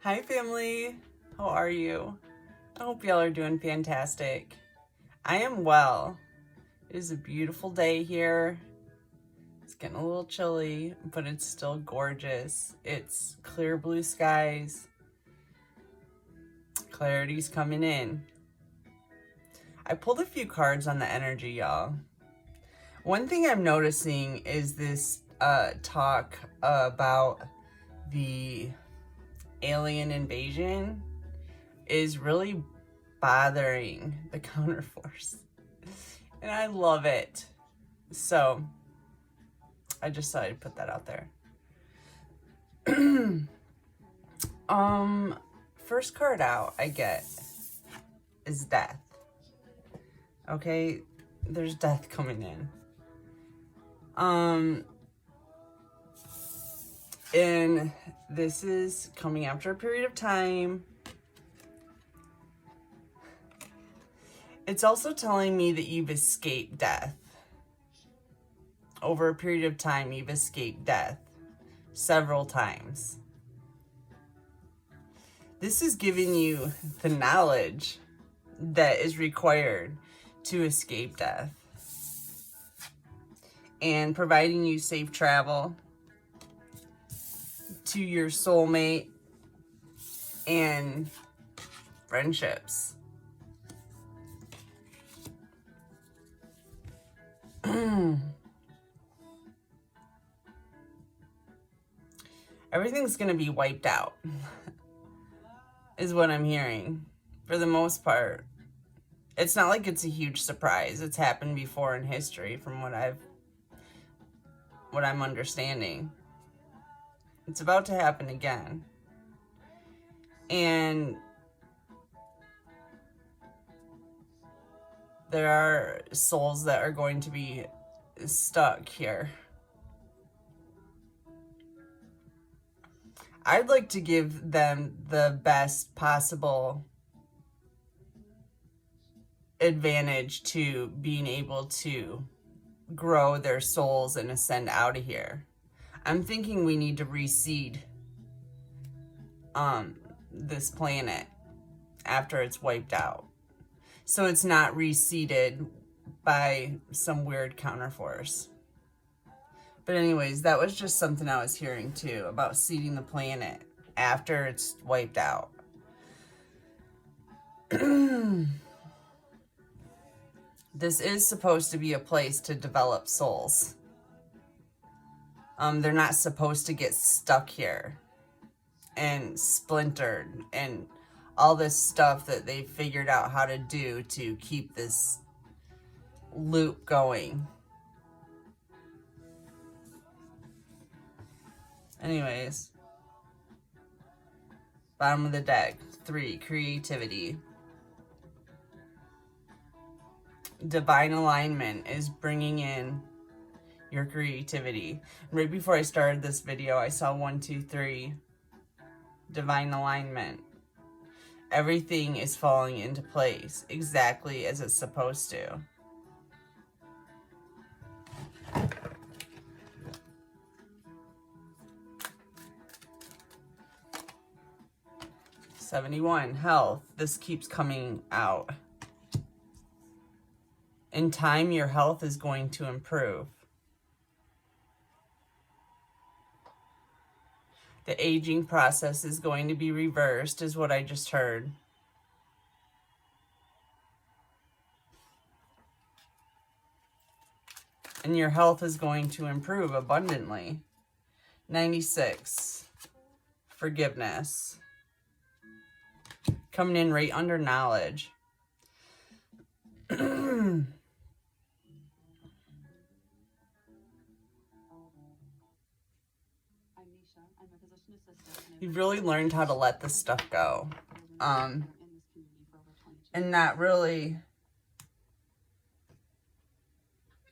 Hi family, how are you? I hope y'all are doing fantastic. I am well. It is a beautiful day here. It's getting a little chilly, but it's still gorgeous. It's clear blue skies. Clarity's coming in. I pulled a few cards on the energy, y'all. One thing I'm noticing is this talk about the alien invasion is really bothering the counterforce. And I love it. So I just thought I'd put that out there. First card out I get is death. Okay, there's death coming in. And this is coming after a period of time. It's also telling me that you've escaped death. Over a period of time, you've escaped death several times. This is giving you the knowledge that is required to escape death and providing you safe travel to your soulmate and friendships. Everything's gonna be wiped out, is what I'm hearing, for the most part. It's not like it's a huge surprise. It's happened before in history, from what I'm understanding. It's about to happen again. And there are souls that are going to be stuck here. I'd like to give them the best possible advantage to being able to grow their souls and ascend out of here. I'm thinking we need to reseed this planet after it's wiped out, so it's not reseeded by some weird counterforce. But anyways, that was just something I was hearing too, about seeding the planet after it's wiped out. This is supposed to be a place to develop souls. They're not supposed to get stuck here and splintered and all this stuff that they figured out how to do to keep this loop going. Anyways, bottom of the deck, 3, creativity. Divine alignment is bringing in your creativity. Right before I started this video, I saw 1, 2, 3, divine alignment. Everything is falling into place exactly as it's supposed to. $71, health. This keeps coming out. In time, your health is going to improve. The aging process is going to be reversed, is what I just heard. And your health is going to improve abundantly. 96, forgiveness. Coming in right under knowledge. You've really learned how to let this stuff go. And not really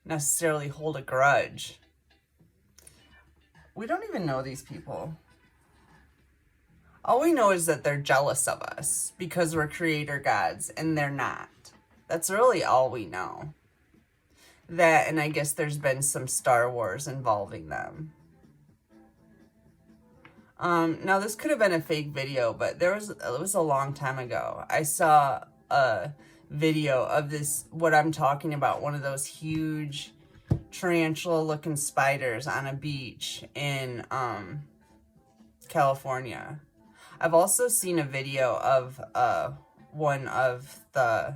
necessarily hold a grudge. We don't even know these people. All we know is that they're jealous of us because we're creator gods and they're not. That's really all we know. That, and I guess there's been some Star Wars involving them. Now this could have been a fake video, but it was a long time ago. I saw a video of this, what I'm talking about, one of those huge tarantula-looking spiders on a beach in California. I've also seen a video of one of the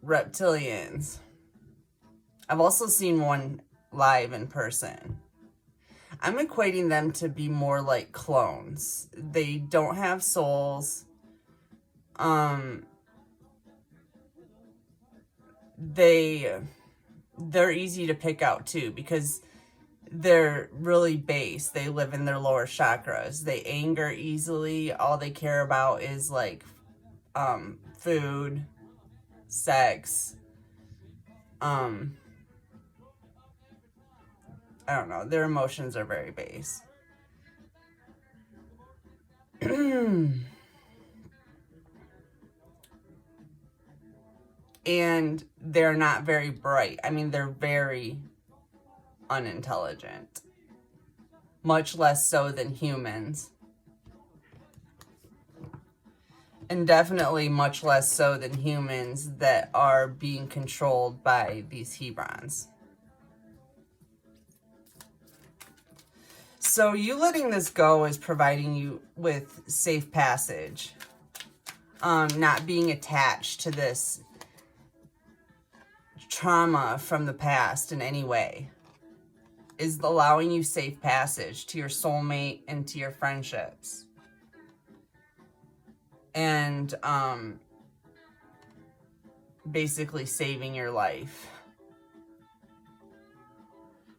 reptilians. I've also seen one live in person. I'm equating them to be more like clones. They don't have souls. They're easy to pick out too, because they're really base. They live in their lower chakras. They anger easily. All they care about is like food, sex, I don't know. Their emotions are very base. And they're not very bright. I mean, they're very unintelligent. Much less so than humans. And definitely much less so than humans that are being controlled by these Hebrons. So you letting this go is providing you with safe passage. Not being attached to this trauma from the past in any way is allowing you safe passage to your soulmate and to your friendships. And basically saving your life.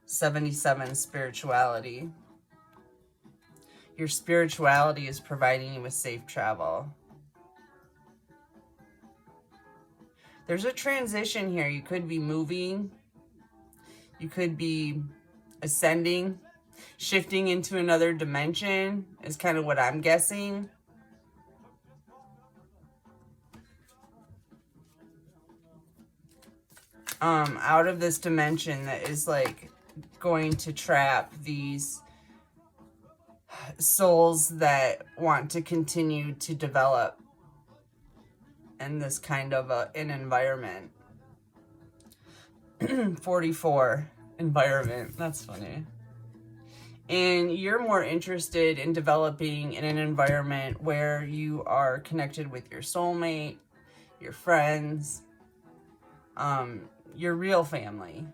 77, spirituality. Your spirituality is providing you with safe travel. There's a transition here. You could be moving. You could be ascending. Shifting into another dimension is kind of what I'm guessing. Out of this dimension that is like going to trap these souls that want to continue to develop in this kind of an environment. 44, environment. That's funny. And you're more interested in developing in an environment where you are connected with your soulmate, your friends, your real family.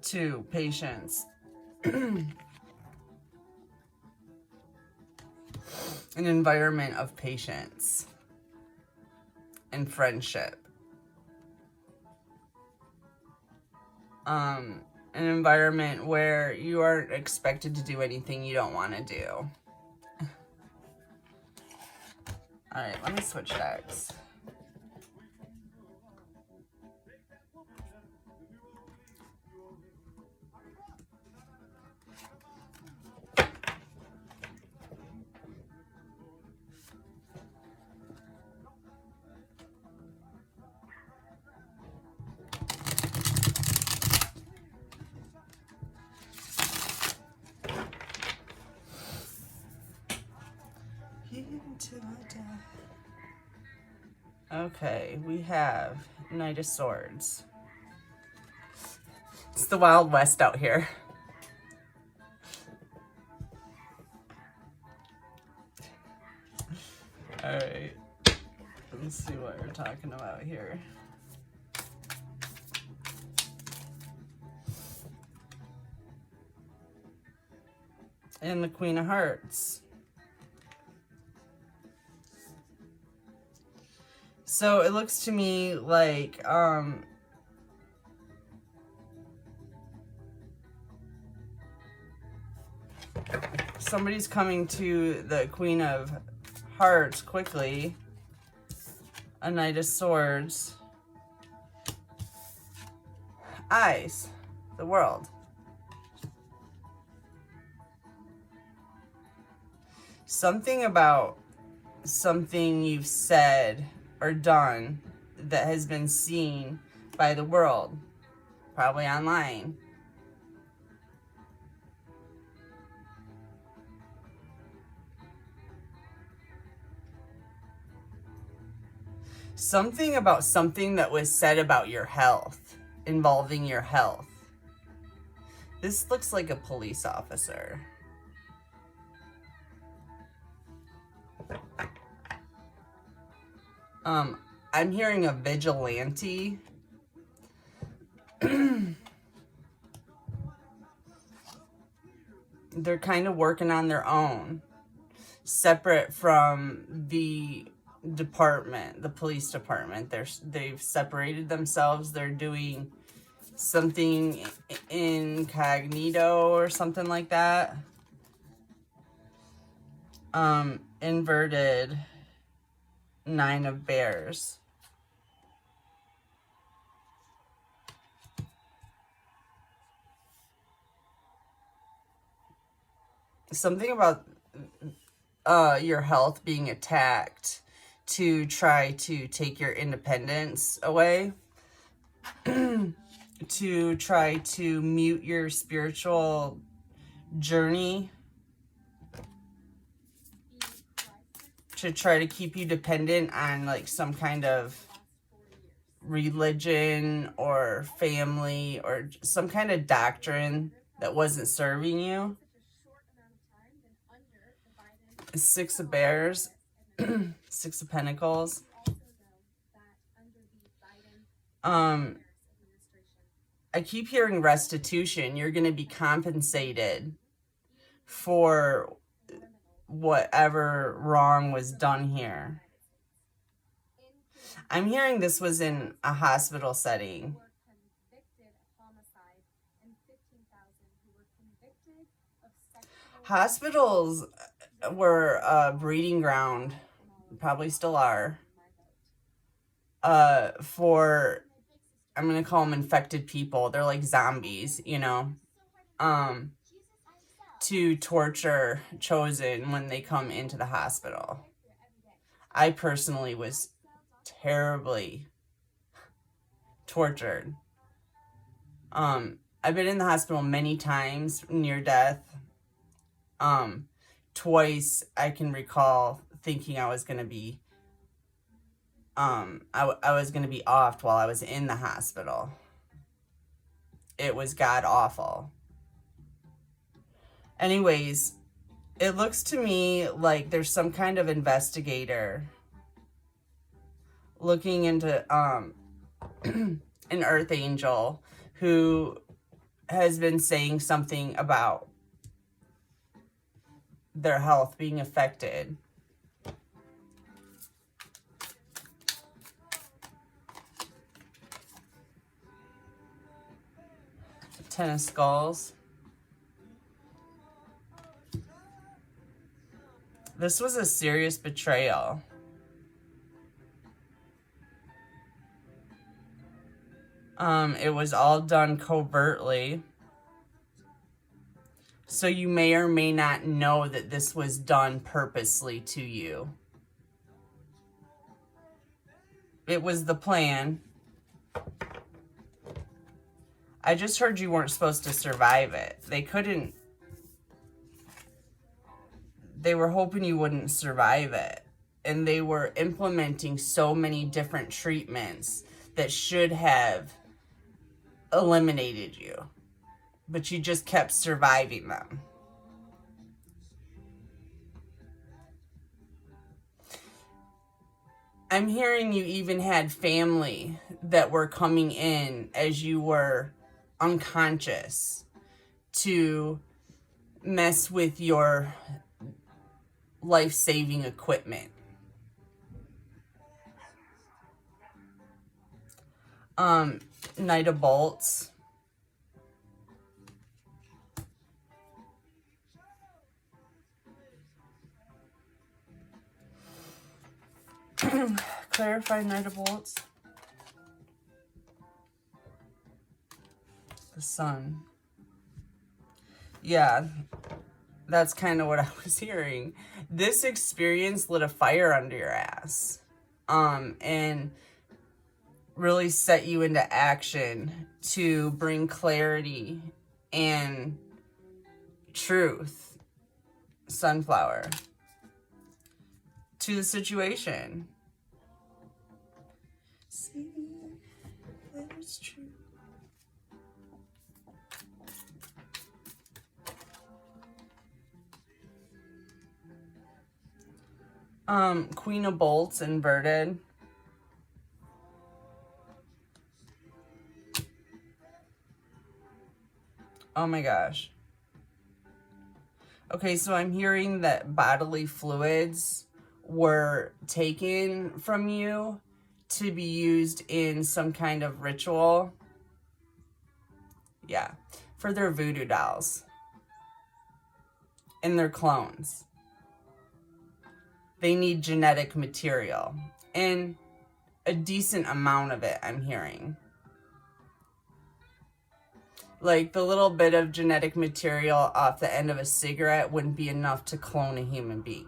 Two, patience. An environment of patience and friendship. An environment where you aren't expected to do anything you don't want to do. All right, let me switch decks. Okay, we have Knight of Swords. It's the Wild West out here. All right, let's see what we're talking about here. And the Queen of Hearts. So it looks to me like somebody's coming to the Queen of Hearts quickly. A Knight of Swords. Eyes. The world. Something about something you've said or done that has been seen by the world, probably online. Something about something that was said about your health, involving your health. This looks like a police officer. I'm hearing a vigilante. They're kind of working on their own, separate from the department, the police department. They've separated themselves. They're doing something incognito or something like that. Inverted 9 of bears. Something about your health being attacked to try to take your independence away, to try to mute your spiritual journey, to try to keep you dependent on like some kind of religion or family or some kind of doctrine that wasn't serving you. 6 of bears, 6 of pentacles. I keep hearing restitution. You're going to be compensated for whatever wrong was done here. I'm hearing this was in a hospital setting. Hospitals were a breeding ground, probably still are, for, I'm going to call them infected people. They're like zombies, you know, to torture chosen when they come into the hospital. I personally was terribly tortured. I've been in the hospital many times near death. Twice I can recall thinking I was going to be, I was going to be offed while I was in the hospital. It was god awful. Anyways, it looks to me like there's some kind of investigator looking into an earth angel who has been saying something about their health being affected. Ten of Skulls. This was a serious betrayal. It was all done covertly. So you may or may not know that this was done purposely to you. It was the plan. I just heard you weren't supposed to survive it. They were hoping you wouldn't survive it. And they were implementing so many different treatments that should have eliminated you. But you just kept surviving them. I'm hearing you even had family that were coming in as you were unconscious to mess with your life-saving equipment. Knight of Bolts. Clarify Knight of Bolts. The Sun. Yeah, that's kind of what I was hearing. This experience lit a fire under your ass. And really set you into action to bring clarity and truth, Sunflower, to the situation. See, it's true. Queen of Bolts inverted. Oh my gosh. Okay, so I'm hearing that bodily fluids were taken from you to be used in some kind of ritual. Yeah, for their voodoo dolls and their clones. They need genetic material, and a decent amount of it, I'm hearing. Like, the little bit of genetic material off the end of a cigarette wouldn't be enough to clone a human being.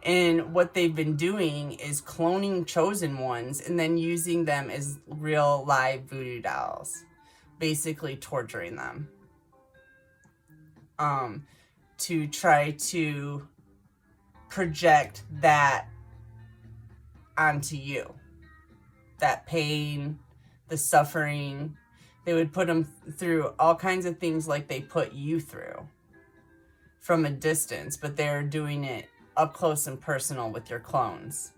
And what they've been doing is cloning chosen ones and then using them as real live voodoo dolls. Basically torturing them. To try to project that onto you. That pain, the suffering. They would put them through all kinds of things like they put you through from a distance, but they're doing it up close and personal with your clones.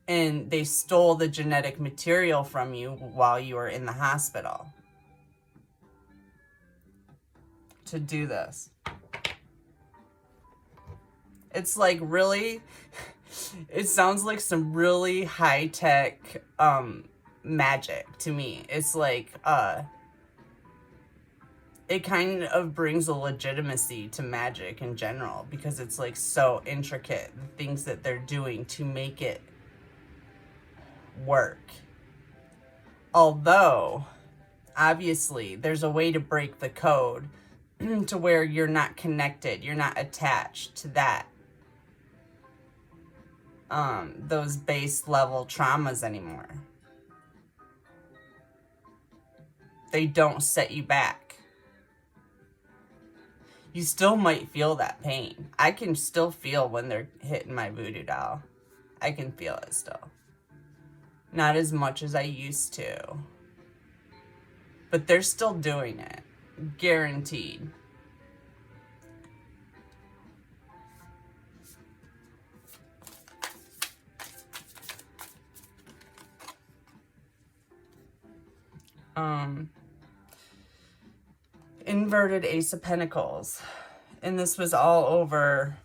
And they stole the genetic material from you while you were in the hospital to do this. It's like really, it sounds like some really high-tech magic to me. It's like, it kind of brings a legitimacy to magic in general because it's like so intricate, the things that they're doing to make it work. Although, obviously, there's a way to break the code to where you're not connected, you're not attached to that. Those base level traumas anymore. They don't set you back. You still might feel that pain. I can still feel when they're hitting my voodoo doll. I can feel it still. Not as much as I used to. But they're still doing it. Guaranteed. Inverted Ace of Pentacles. And this was all over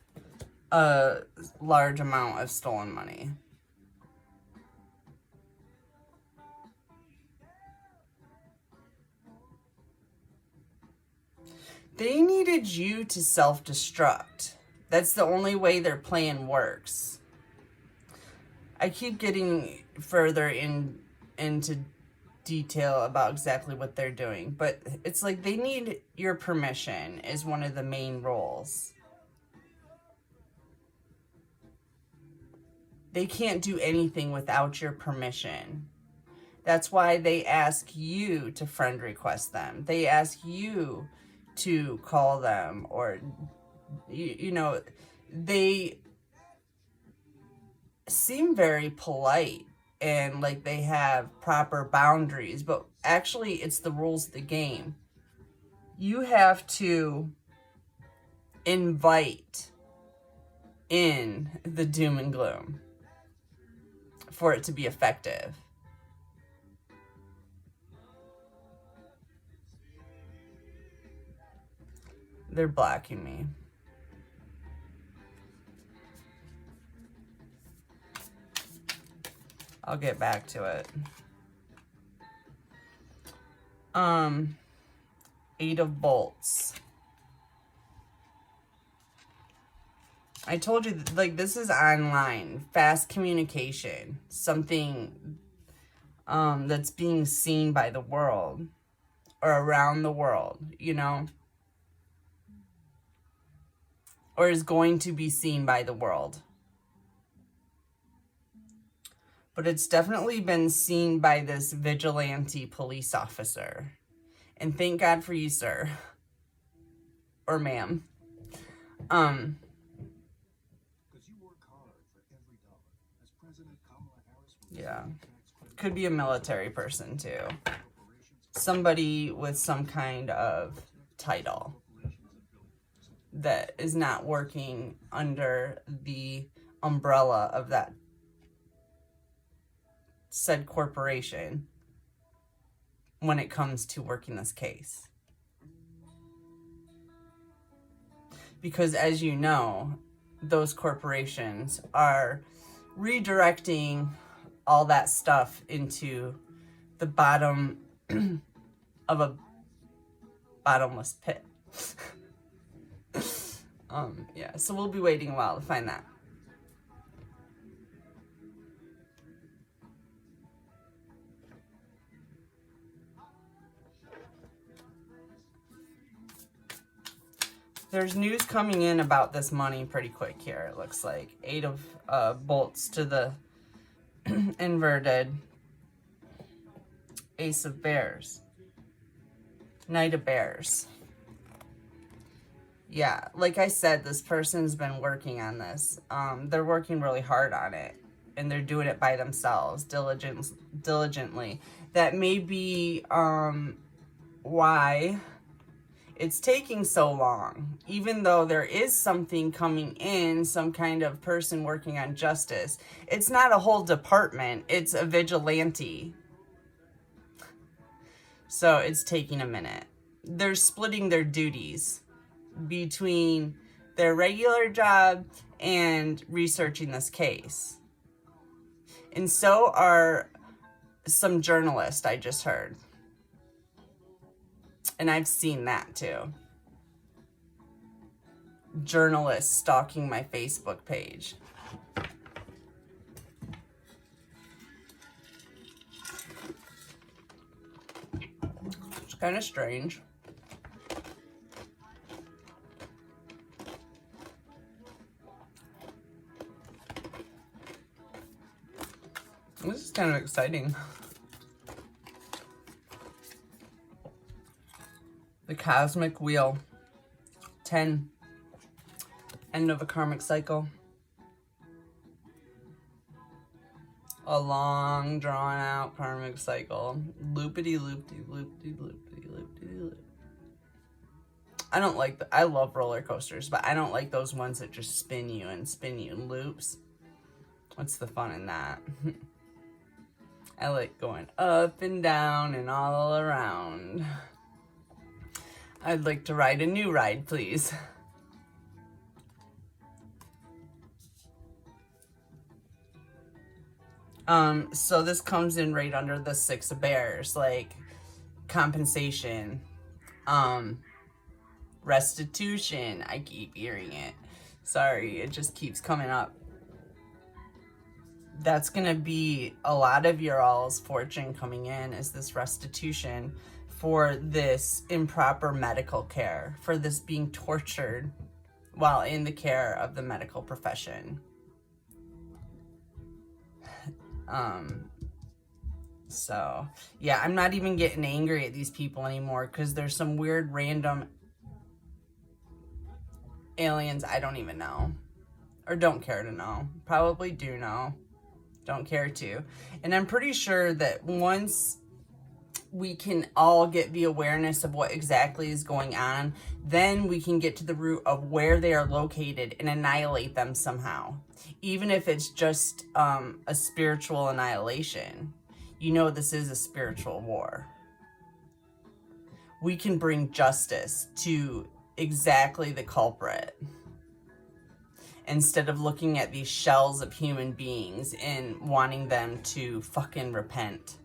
a large amount of stolen money. They needed you to self-destruct. That's the only way their plan works. I keep getting further into detail about exactly what they're doing, but it's like they need your permission is one of the main roles. They can't do anything without your permission. That's why they ask you to friend request them. They ask you to call them, or you know, they seem very polite and like they have proper boundaries, but actually it's the rules of the game. You have to invite in the doom and gloom for it to be effective. They're blocking me. I'll get back to it. Eight of Bolts. I told you, like, this is online. Fast communication. Something that's being seen by the world. Or around the world, you know? Or is going to be seen by the world. But it's definitely been seen by this vigilante police officer. And thank God for you, sir. Or ma'am. Yeah. Could be a military person too. Somebody with some kind of title that is not working under the umbrella of that said corporation when it comes to working this case. Because as you know, those corporations are redirecting all that stuff into the bottom of a bottomless pit. Yeah, so we'll be waiting a while to find that. There's news coming in about this money pretty quick here, it looks like. 8 of bolts to the inverted Ace of Bears. Knight of Bears. Yeah, like I said, this person's been working on this. They're working really hard on it. And they're doing it by themselves, diligently. That may be why it's taking so long. Even though there is something coming in, some kind of person working on justice. It's not a whole department. It's a vigilante. So it's taking a minute. They're splitting their duties between their regular job and researching this case. And so are some journalists, I just heard. And I've seen that too. Journalists stalking my Facebook page. It's kind of strange. This is kind of exciting. The Cosmic Wheel. 10. End of a karmic cycle. A long, drawn out karmic cycle. Loopity loopity loopity loopity loopity loop. I don't like I love roller coasters, but I don't like those ones that just spin you in loops. What's the fun in that? I like going up and down and all around. I'd like to ride a new ride, please. So this comes in right under the 6 of Bears, like compensation, restitution. I keep hearing it. Sorry, it just keeps coming up. That's gonna be a lot of your all's fortune coming in, is this restitution for this improper medical care, for this being tortured while in the care of the medical profession. So yeah, I'm not even getting angry at these people anymore, because there's some weird random aliens I don't even know, or don't care to know. Probably do know, don't care to. And I'm pretty sure that once we can all get the awareness of what exactly is going on, then we can get to the root of where they are located and annihilate them somehow. Even if it's just a spiritual annihilation. You know, this is a spiritual war. We can bring justice to exactly the culprit, instead of looking at these shells of human beings and wanting them to fucking repent.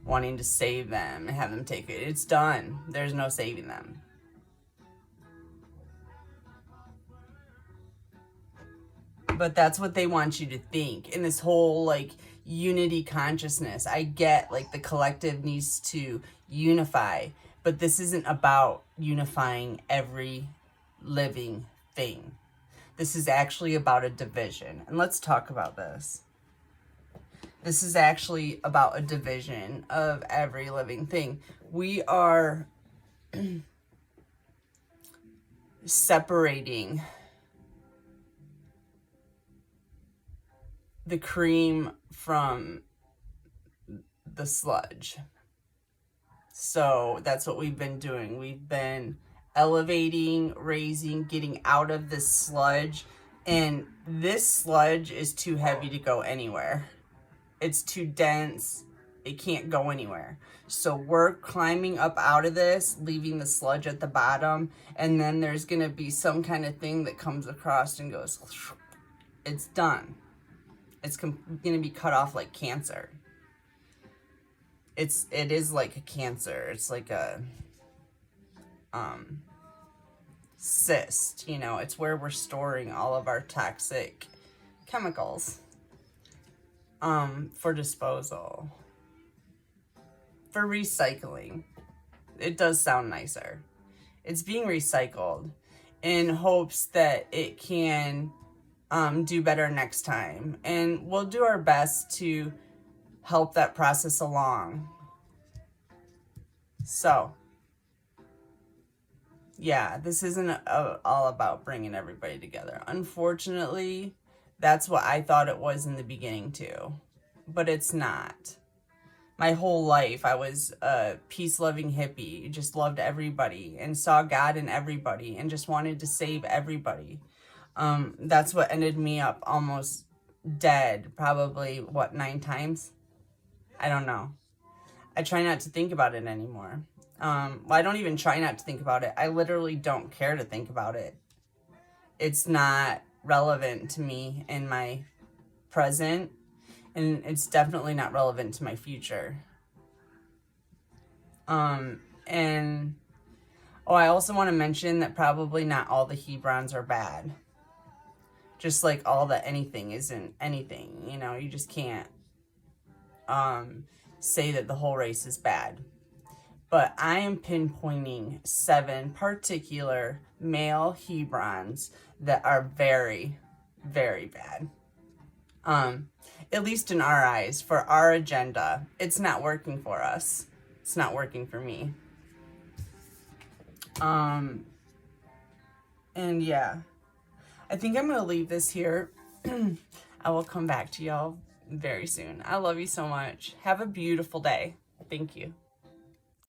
Wanting to save them and have them take it. It's done. There's no saving them. But that's what they want you to think. In this whole, like, unity consciousness. I get, like, the collective needs to unify. But this isn't about unifying every living thing. This is actually about a division. And let's talk about this. This is actually about a division of every living thing. We are separating the cream from the sludge. So that's what we've been doing. We've been elevating, raising, getting out of this sludge. And this sludge is too heavy to go anywhere. It's too dense. It can't go anywhere. So we're climbing up out of this, leaving the sludge at the bottom. And then there's going to be some kind of thing that comes across and goes, it's done. It's going to be cut off like cancer. It is like a cancer. It's like a cyst, you know. It's where we're storing all of our toxic chemicals for disposal, for recycling. It does sound nicer. It's being recycled in hopes that it can do better next time, and we'll do our best to help that process along. So yeah, this isn't all about bringing everybody together. Unfortunately, that's what I thought it was in the beginning too, but it's not. My whole life, I was a peace-loving hippie, just loved everybody and saw God in everybody and just wanted to save everybody. That's what ended me up almost dead, probably, 9 times? I don't know. I try not to think about it anymore. Well, I don't even try not to think about it. I literally don't care to think about it. It's not relevant to me in my present, and it's definitely not relevant to my future. And I also want to mention that probably not all the Hebrons are bad. Just like all the anything isn't anything, you know, you just can't say that the whole race is bad. But I am pinpointing 7 particular male Hebrons that are very, very bad. At least in our eyes, for our agenda. It's not working for us. It's not working for me. And yeah, I think I'm going to leave this here. I will come back to y'all very soon. I love you so much. Have a beautiful day. Thank you.